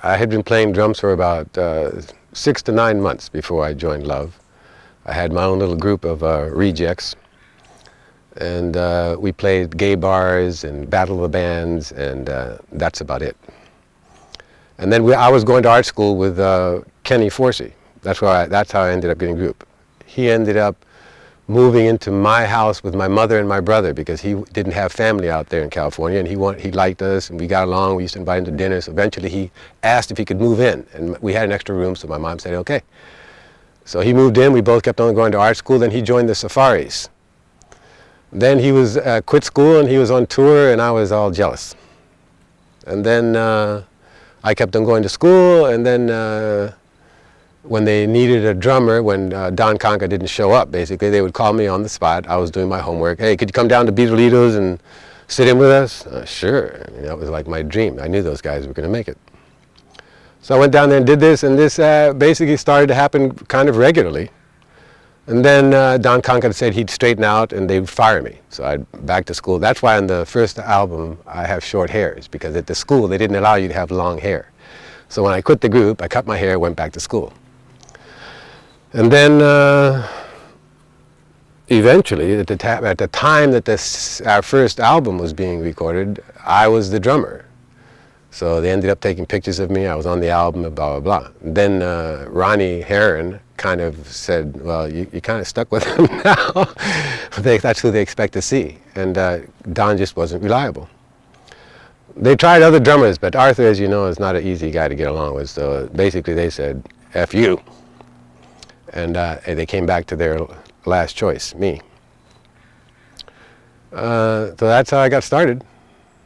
I had been playing drums for about 6 to 9 months before I joined Love. I had my own little group of rejects, and we played gay bars and Battle of the Bands, and that's about it. And then I was going to art school with Kenny Forsey. That's how I ended up getting a group. He ended up moving into my house with my mother and my brother because he didn't have family out there in California, and he liked us, and we got along. We used to invite him to dinner. So eventually he asked if he could move in, and we had an extra room, so my mom said, okay. So he moved in. We both kept on going to art school. Then he joined the Safaris. Then he was quit school, and he was on tour, and I was all jealous. And then I kept on going to school, and then when they needed a drummer, when Don Conca didn't show up, basically, they would call me on the spot. I was doing my homework. Hey, could you come down to Beetleitos and sit in with us? Sure. I mean, that was like my dream. I knew those guys were going to make it. So I went down there and did this, and this basically started to happen kind of regularly. And then Don Conca said he'd straighten out and they would fire me. So I'd back to school. That's why on the first album I have short hairs, because at the school they didn't allow you to have long hair. So when I quit the group, I cut my hair, went back to school. And then eventually, at the time that our first album was being recorded, I was the drummer. So they ended up taking pictures of me. I was on the album, and blah, blah, blah. Then Ronnie Herron kind of said, well, you kind of stuck with them now. That's who they expect to see. And Don just wasn't reliable. They tried other drummers, but Arthur, as you know, is not an easy guy to get along with. So basically they said, F you. And they came back to their last choice, me. So that's how I got started.